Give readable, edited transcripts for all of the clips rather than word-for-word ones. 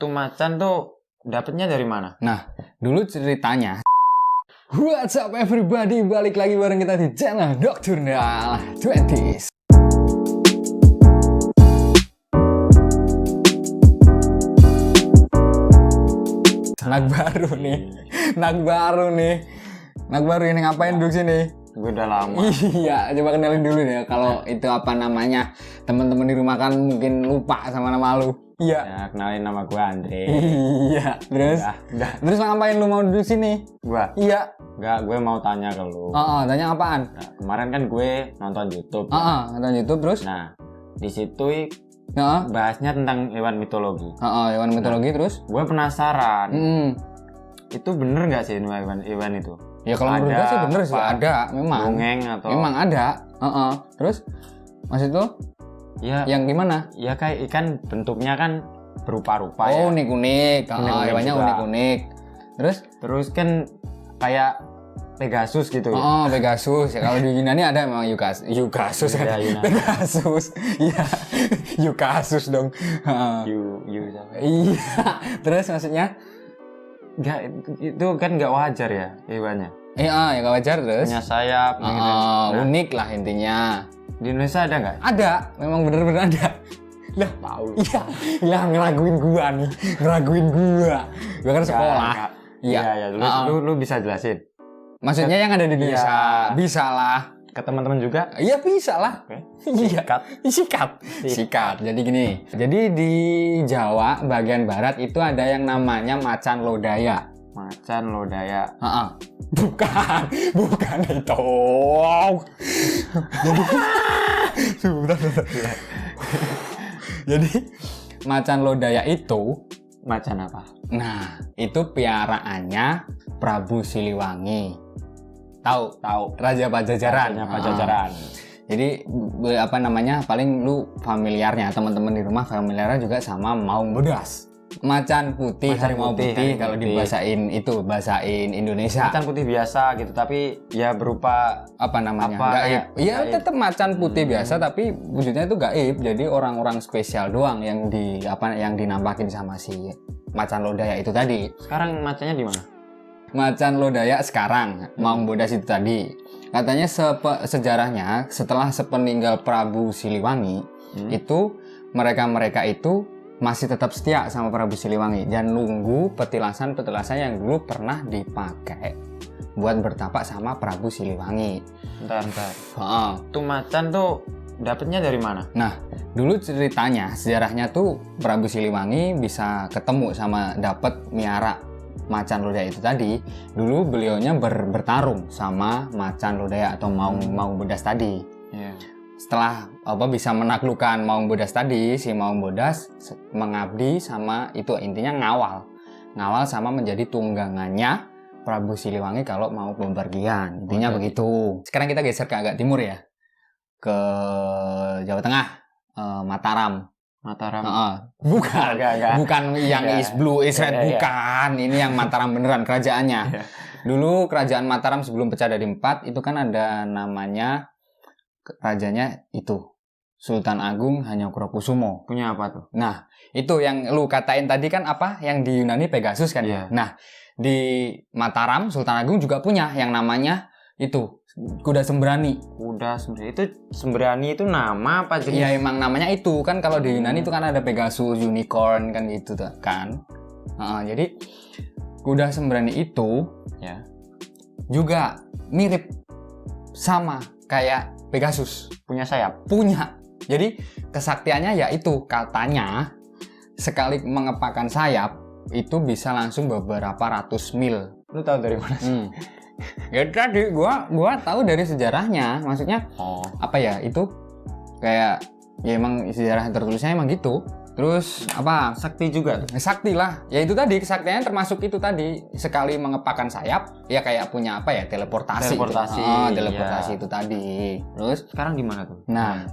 Tuh macan tuh dapetnya dari mana? Nah, dulu ceritanya What's up everybody, balik lagi bareng kita di channel Nocturnal 20s. Anak baru ini ngapain dulu sini? Gue udah lama. Iya, coba kenalin dulu deh. Kalau itu apa namanya, teman-teman di rumah kan mungkin lupa sama nama lu. Iya. Ya, kenalin nama gue Andre. Iya. Terus? Udah. Terus ngapain lu mau duduk sini? Gua? Iya. Enggak, gue mau tanya ke lu. Tanya apaan? Nah, kemarin kan gue nonton YouTube. Nonton YouTube terus? Nah, di situ bahasnya tentang hewan mitologi. Hewan mitologi terus? Gue penasaran. Itu bener nggak sih hewan itu? Ya kalau menurut gue sih bener sih, ada memang. Dongeng atau? Memang ada. Terus? Maksud lu? Ya. Yang gimana? Ya kayak ikan bentuknya kan berupa-rupa ya. Unik-unik. Hewannya juga. unik-unik. Terus kan kayak Pegasus gitu ya. Pegasus. Ya, kalau di Yunani ada memang Yukasus. Ya, Pegasus. Iya. Yukasus dong. Iya. Terus maksudnya? Enggak, itu kan nggak wajar ya hewannya. Iya, ya nggak wajar terus. Punya sayap. Unik lah intinya. Di Indonesia ada nggak? Ada, memang bener-bener ada. Lah, tahu. Iya, ngeraguin gua nih. Gua kan sekolah. Iya. Lu bisa jelasin. Maksudnya yang ada di Indonesia. Bisa lah. Ke teman-teman juga? Iya, bisa lah. Iya. Sikat. Jadi gini. Jadi di Jawa bagian barat itu ada yang namanya macan lodaya. Macan lodaya. Bukan itu. Jadi macan lodaya itu macan apa? Nah, itu piaraannya Prabu Siliwangi. Tahu. Raja Pajajaran. Jadi apa namanya? Paling lu familiarnya, teman-teman di rumah familiarnya juga sama Maung Bodas. Macan putih, harimau putih kalau dibahasain itu bahasain Indonesia. Macan putih biasa gitu, tapi ya berupa apa namanya? Gaib. Iya, tetap macan putih biasa tapi wujudnya itu gaib. Jadi orang-orang spesial doang yang dinampakin sama si macan lodaya itu tadi. Sekarang macannya di mana? Macan lodaya sekarang, Maung Bodas itu tadi. Katanya sejarahnya setelah sepeninggal Prabu Siliwangi, itu mereka itu masih tetap setia sama Prabu Siliwangi dan nunggu petilasan yang dulu pernah dipakai buat bertapak sama Prabu Siliwangi. Bentar. Tuh macan tuh dapetnya dari mana? Nah, dulu ceritanya, sejarahnya tuh Prabu Siliwangi bisa ketemu sama dapet miara macan lodaya itu tadi. Dulu beliaunya bertarung sama macan lodaya atau Maung Bodas tadi. Yeah. Setelah bisa menaklukkan Maung Bodas tadi, si Maung Bodas mengabdi sama itu, intinya ngawal sama menjadi tunggangannya Prabu Siliwangi kalau mau bepergian. Intinya begitu. Sekarang kita geser ke agak timur ya, ke Jawa Tengah, Mataram. Bukan yang is blue is red, bukan. Ini yang Mataram beneran kerajaannya. Dulu kerajaan Mataram sebelum pecah dari 4 itu kan ada namanya rajanya itu Sultan Agung Hanyokrokusumo. Punya apa tuh? Nah, itu yang lu katain tadi kan apa? Yang di Yunani Pegasus kan ya. Nah, di Mataram Sultan Agung juga punya yang namanya itu kuda sembrani. Itu sembrani itu nama apa jenis? Iya, emang namanya itu kan. Kalau di Yunani itu kan ada Pegasus, unicorn kan gitu tuh kan. Jadi kuda sembrani itu ya juga mirip sama kayak Pegasus, punya sayap. Jadi kesaktiannya yaitu katanya sekali mengepakkan sayap itu bisa langsung beberapa ratus mil. Lu tahu dari mana sih? Ya tadi gua tahu dari sejarahnya. Maksudnya apa ya, itu kayak ya emang sejarah tertulisnya emang gitu. Terus apa? Sakti juga. Sakti lah. Ya itu tadi kesaktiannya termasuk itu tadi. Sekali mengepakkan sayap, ya kayak punya apa ya? Teleportasi itu tadi. Terus sekarang di mana tuh? Nah,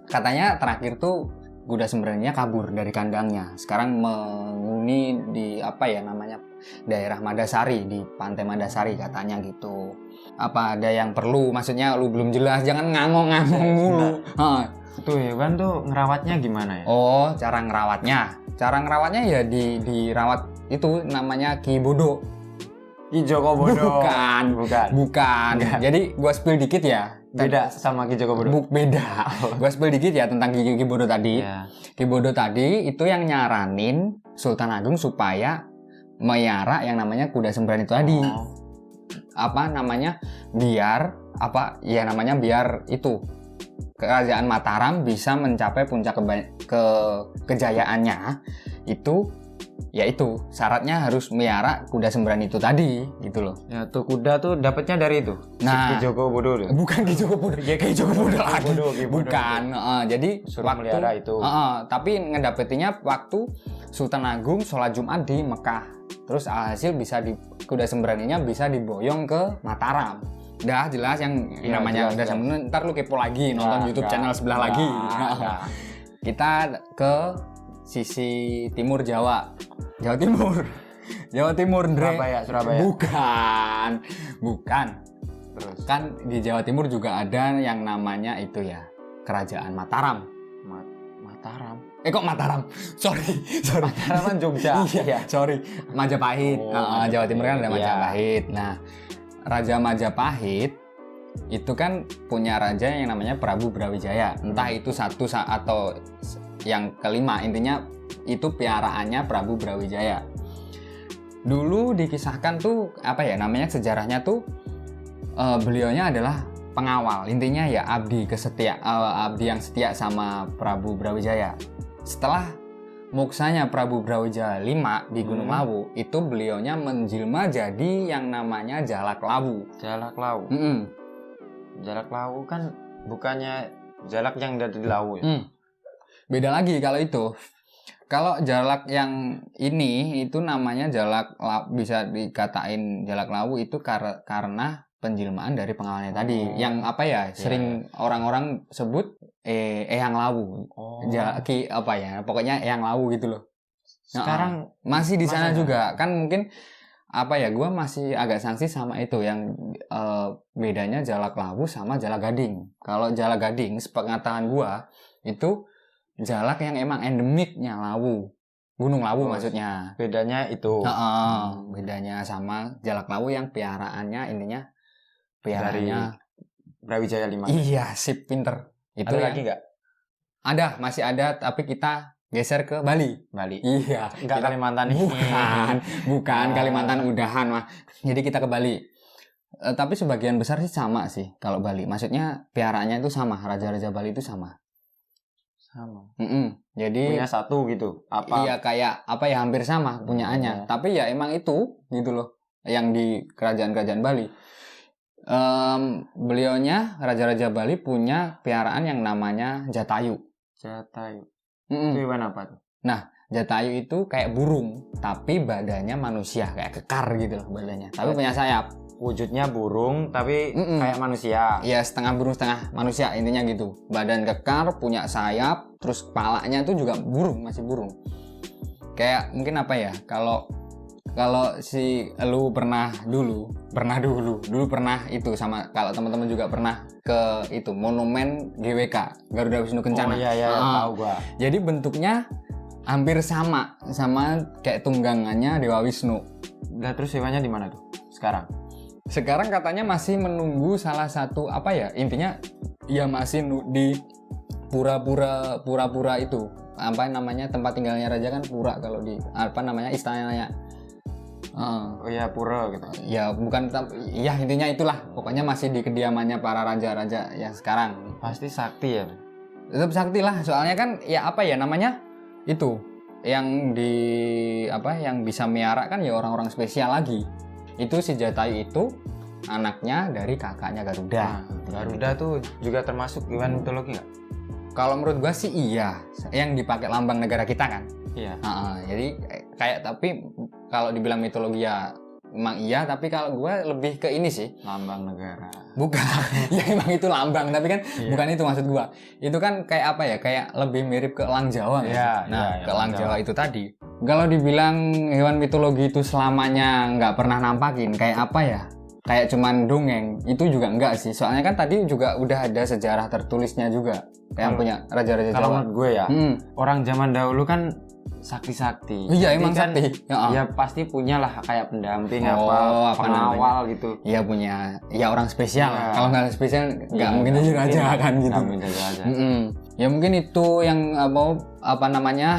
katanya terakhir tuh kuda sembraninya kabur dari kandangnya. Sekarang menghuni di apa ya namanya? Daerah Madasari, di Pantai Madasari katanya gitu. Apa ada yang perlu? Maksudnya lu belum jelas, jangan ngangong-ngangong mulu. Tuh hewan tuh ngerawatnya gimana ya? Oh, cara ngerawatnya. Cara ngerawatnya ya dirawat itu namanya Ki Bodo. Ki Joko Bodo. Bukan. Jadi gua spill dikit ya. Beda sama Ki Joko Bodo. Beda. Gua spill dikit ya tentang Ki Bodo tadi. Yeah. Ki Bodo tadi itu yang nyaranin Sultan Agung supaya melihara yang namanya kuda sembrani itu tadi. Apa namanya? Biar itu kerajaan Mataram bisa mencapai puncak kejayaannya itu, yaitu syaratnya harus melihara kuda sembrani itu tadi gitu loh. Ya tuh kuda tuh dapatnya dari itu. Nah, Ki Joko Bodo tuh. Bukan Ki Joko Bodo, ya Ki Joko Bodo lagi. Bukan. Jadi suruh melihara itu. Tapi ngedapetinnya waktu Sultan Agung sholat Jumat di Mekah. Terus alhasil bisa kuda sembraninya bisa diboyong ke Mataram. Udah jelas yang namanya udah sembrani. Ntar lu kepo lagi nonton YouTube channel sebelah lagi. Kita ke sisi timur Jawa Timur, Andre. Surabaya. Bukan. Terus Kan di Jawa Timur juga ada yang namanya itu ya, Kerajaan Mataram. Mataram. Kok Mataram? Sorry. Mataram kan Jogja. Iya, sorry. Majapahit. Jawa Timur kan ada Majapahit. Nah, Raja Majapahit itu kan punya raja yang namanya Prabu Brawijaya. Entah itu satu atau yang kelima, intinya itu piaraannya Prabu Brawijaya. Dulu dikisahkan tuh namanya sejarahnya tuh beliaunya adalah pengawal. Intinya ya abdi yang setia sama Prabu Brawijaya. Setelah muksanya Prabu Brawijaya V di Gunung Lawu, itu beliaunya menjelma jadi yang namanya Jalak Lawu. Jalak Lawu. Jalak Lawu kan bukannya jalak yang dari Lawu ya? Beda lagi kalau itu. Kalau jalak yang ini itu namanya bisa dikatain Jalak Lawu itu karena penjelmaan dari pengawalnya tadi. Yang sering orang-orang sebut Eyang Lawu. Pokoknya Eyang Lawu gitu loh. Sekarang masih di sana juga. Kan mungkin gue masih agak sangsi sama itu yang bedanya Jalak Lawu sama Jalak Gading. Kalau Jalak Gading sepengetahuan gue itu jalak yang emang endemiknya Lawu, Gunung Lawu maksudnya. Bedanya itu. Bedanya sama Jalak Lawu yang piaraannya dari Brawijaya V. Iya, sip, pinter. Itu ada lagi nggak? Ada, masih ada, tapi kita geser ke Bali. Iya. Nggak Kalimantan nih. Bukan Kalimantan udahan mah. Jadi kita ke Bali. Tapi sebagian besar sih sama sih kalau Bali. Maksudnya piaraannya itu sama, raja-raja Bali itu sama. Jadi punya satu gitu. Iya, kayak hampir sama punyaannya. Tapi ya emang itu gitu loh yang di kerajaan-kerajaan Bali. Beliaunya raja-raja Bali punya piaraan yang namanya Jatayu. Itu hewan apa tuh? Nah, Jatayu itu kayak burung, tapi badannya manusia, kayak kekar gitu loh badannya. Tapi punya sayap. Wujudnya burung tapi kayak manusia. Iya, setengah burung setengah manusia, intinya gitu. Badan kekar, punya sayap, terus kepalanya tuh juga burung, masih burung. Kayak mungkin kalau si lu pernah itu sama, kalau teman-teman juga pernah ke itu monumen GWK, Garuda Wisnu Kencana. Oh iya, tahu gua. Jadi bentuknya hampir sama kayak tunggangannya Dewa Wisnu. Nah, terus hewannya di mana tuh Sekarang katanya masih menunggu salah satu intinya ya masih di pura-pura itu. Tempat tinggalnya raja kan pura, kalau di istananya. Pura gitu. Ya bukan, ya intinya itulah. Pokoknya masih di kediamannya para raja-raja yang sekarang. Pasti sakti ya. Tetap sakti lah, soalnya kan itu yang yang bisa miara kan ya orang-orang spesial lagi. Itu si Jatayu itu anaknya dari kakaknya Garuda. Garuda tuh juga termasuk hewan mitologi nggak? Kalau menurut gua sih iya, yang dipakai lambang negara kita kan. Iya. Jadi tapi kalau dibilang mitologi ya emang iya, tapi kalau gua lebih ke ini sih, lambang negara. Bukan. Ya emang itu lambang, tapi kan bukan itu maksud gua. Itu kan kayak kayak lebih mirip ke elang Jawa kan. Ke elang Jawa itu tadi. Kalau dibilang hewan mitologi itu selamanya nggak pernah nampakin, kayak kayak cuman dongeng, itu juga enggak sih. Soalnya kan tadi juga udah ada sejarah tertulisnya juga yang punya raja-raja Jawa. Kalau menurut gue ya, orang zaman dahulu kan sakti-sakti. Iya, Jadi emang kan, sakti. Ya pasti punya lah kayak pendamping Oh, apa pengawal gitu. Iya punya, ya orang spesial. Iya. Kalau nggak spesial nggak Iya, mungkin jujur aja kan gitu. Nggak mungkin jujur aja. Ya mungkin itu yang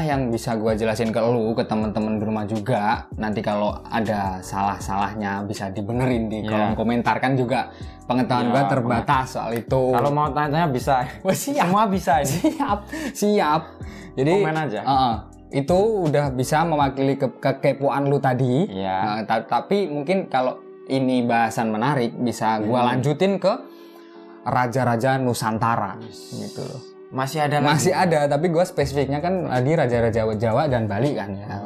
yang bisa gua jelasin ke lu, ke teman-teman di rumah juga. Nanti kalau ada salah-salahnya bisa dibenerin di kolom komentar, kan juga pengetahuan gua terbatas soal itu. Kalau mau tanya bisa. Wah, siap. Semua bisa ini. Siap. Jadi Komen aja. Itu udah bisa mewakili kekepoan lu tadi. Iya. Tapi mungkin kalau ini bahasan menarik bisa gua lanjutin ke raja-raja Nusantara gitu loh. Masih ada Masih ada, tapi gua spesifiknya kan lagi raja-raja Jawa dan Bali kan ya.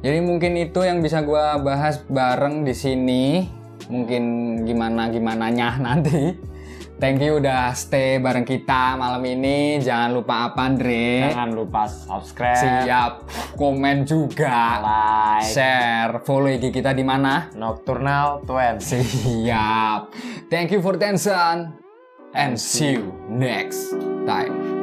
Jadi mungkin itu yang bisa gua bahas bareng di sini. Mungkin gimananya nanti. Thank you udah stay bareng kita malam ini. Jangan lupa apa, Andre? Jangan lupa subscribe. Siap. Komen juga. Like. Share. Follow IG kita di mana? Nocturnal 20. Siap. Thank you for attention. And see you next time.